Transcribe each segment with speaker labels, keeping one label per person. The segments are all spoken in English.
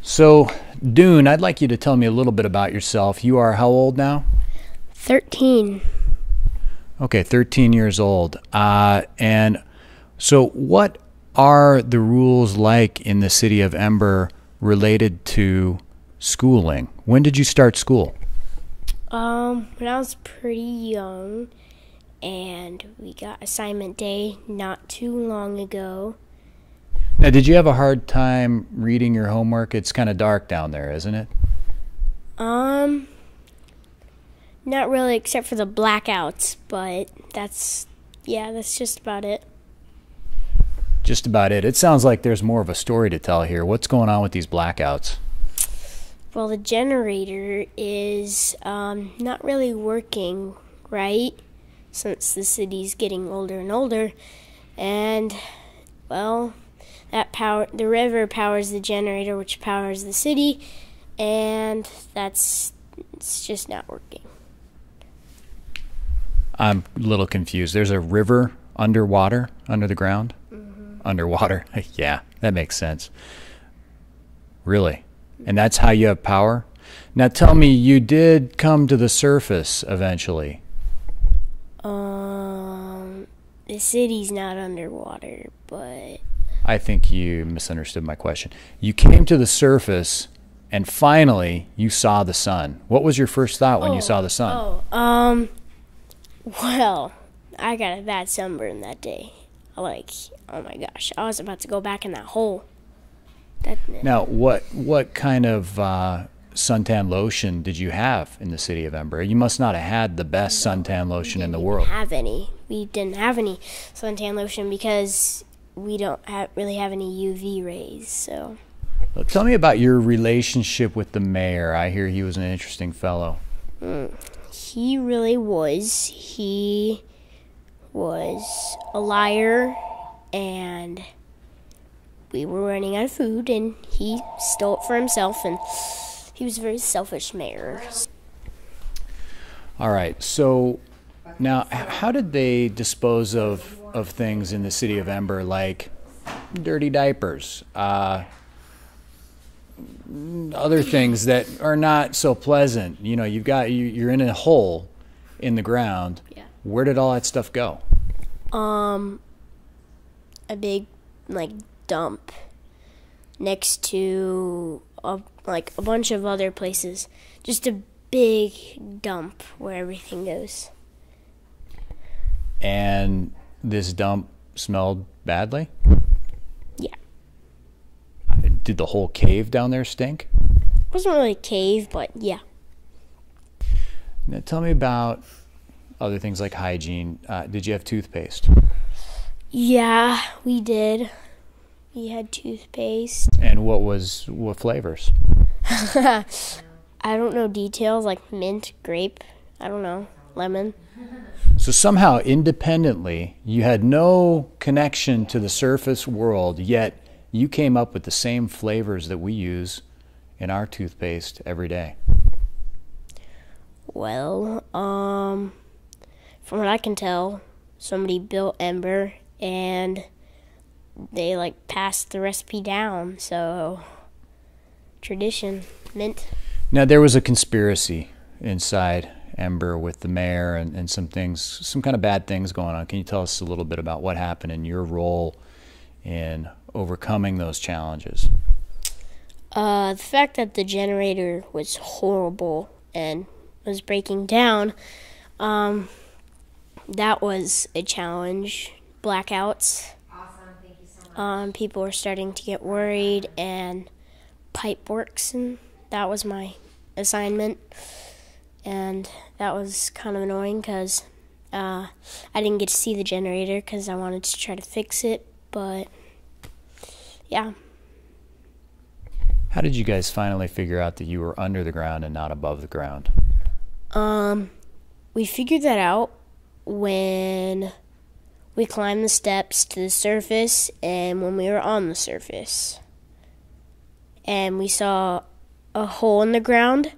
Speaker 1: So, Dune, I'd like you to tell me a little bit about yourself. You are how old now?
Speaker 2: 13.
Speaker 1: Okay, 13 years old. And so, what are the rules like in the city of Ember related to schooling? When did you start school?
Speaker 2: When I was pretty young, and we got assignment day not too long ago.
Speaker 1: Now, did you have a hard time reading your homework? It's kind of dark down there, isn't it?
Speaker 2: Not really, except for the blackouts, but that's just about it.
Speaker 1: Just about it. It sounds like there's more of a story to tell here. What's going on with these blackouts?
Speaker 2: Well, the generator is not really working right since the city's getting older and older, and well, the river powers the generator, which powers the city, and it's just not working.
Speaker 1: I'm a little confused. There's a river underwater, under the ground? Mm-hmm. Underwater. Yeah, that makes sense. Really? And that's how you have power? Now tell me, you did come to the surface eventually.
Speaker 2: The city's not underwater, but
Speaker 1: I think you misunderstood my question. You came to the surface and finally you saw the sun. What was your first thought when you saw the sun?
Speaker 2: Well, I got a bad sunburn that day. Like, oh my gosh, I was about to go back in that hole.
Speaker 1: Now, what kind of suntan lotion did you have in the city of Ember? You must not have had the best suntan lotion in the world.
Speaker 2: We didn't have any suntan lotion because we don't really have any UV rays. So,
Speaker 1: Well, tell me about your relationship with the mayor. I hear he was an interesting fellow.
Speaker 2: He really was. He was a liar, and we were running out of food, and he stole it for himself, and he was a very selfish mayor.
Speaker 1: All right, so now how did they dispose of things in the city of Ember, like dirty diapers, other things that are not so pleasant? You know, you're in a hole in the ground.
Speaker 2: Yeah.
Speaker 1: Where did all that stuff go?
Speaker 2: A big, dump next to a bunch of other places. Just a big dump where everything goes.
Speaker 1: And this dump smelled badly?
Speaker 2: Yeah.
Speaker 1: Did the whole cave down there stink?
Speaker 2: It wasn't really a cave, but yeah.
Speaker 1: Now tell me about other things like hygiene. Did you have toothpaste?
Speaker 2: Yeah, we did. We had toothpaste.
Speaker 1: And what flavors?
Speaker 2: I don't know details, like mint, grape, I don't know, lemon.
Speaker 1: So somehow, independently, you had no connection to the surface world, yet you came up with the same flavors that we use in our toothpaste every day.
Speaker 2: Well, from what I can tell, somebody built Ember and they passed the recipe down, so tradition, mint.
Speaker 1: Now there was a conspiracy inside Ember with the mayor and some kind of bad things going on. Can you tell us a little bit about what happened and your role in overcoming those challenges?
Speaker 2: The fact that the generator was horrible and was breaking down, that was a challenge. Blackouts.
Speaker 3: Awesome, thank you so much.
Speaker 2: People were starting to get worried, and pipe works, and that was my assignment. And that was kind of annoying because I didn't get to see the generator because I wanted to try to fix it, but yeah.
Speaker 1: How did you guys finally figure out that you were under the ground and not above the ground?
Speaker 2: We figured that out when we climbed the steps to the surface and when we were on the surface. And we saw a hole in the ground,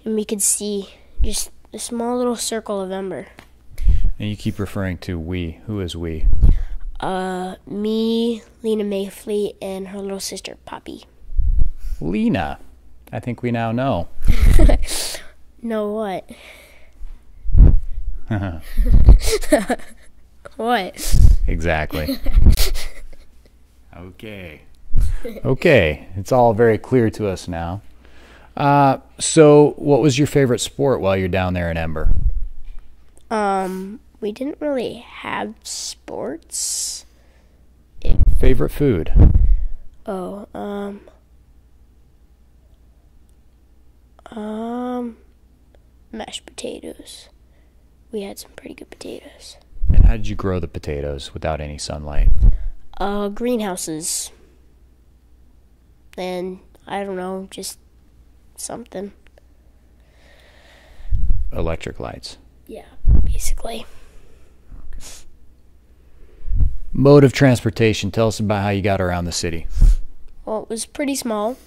Speaker 2: and we could see just a small little circle of ember.
Speaker 1: And you keep referring to we. Who is we?
Speaker 2: Me, Lena Mayfleet, and her little sister, Poppy.
Speaker 1: Lena. I think we now know.
Speaker 2: Know what? What?
Speaker 1: Exactly. Okay. Okay. It's all very clear to us now. So what was your favorite sport while you're down there in Ember?
Speaker 2: We didn't really have sports.
Speaker 1: Favorite food?
Speaker 2: Oh, mashed potatoes. We had some pretty good potatoes.
Speaker 1: And how did you grow the potatoes without any sunlight?
Speaker 2: Greenhouses. And I don't know, just something.
Speaker 1: Electric lights.
Speaker 2: Yeah, basically.
Speaker 1: Mode of transportation. Tell us about how you got around the city.
Speaker 2: Well, it was pretty small,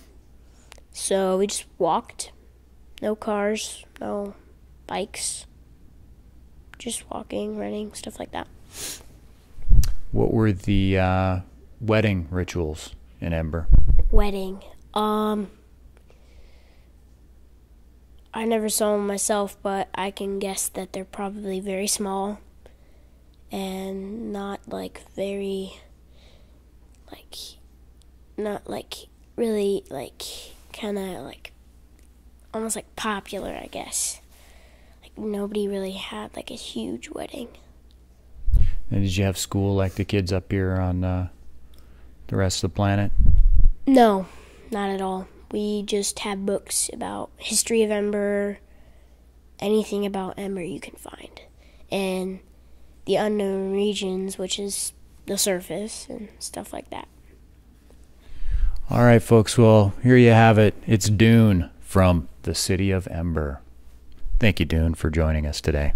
Speaker 2: so we just walked. No cars, no bikes. Just walking, running, stuff like that.
Speaker 1: What were the wedding rituals in Ember?
Speaker 2: Wedding. I never saw them myself, but I can guess that they're probably very small and not very really kind of almost popular, I guess. Nobody really had a huge wedding.
Speaker 1: And did you have school like the kids up here on the rest of the planet?
Speaker 2: No, not at all. We just have books about history of Ember, anything about Ember you can find, and the unknown regions, which is the surface and stuff like that.
Speaker 1: All right, folks. Well, here you have it. It's Dune from the city of Ember. Thank you, Dune, for joining us today.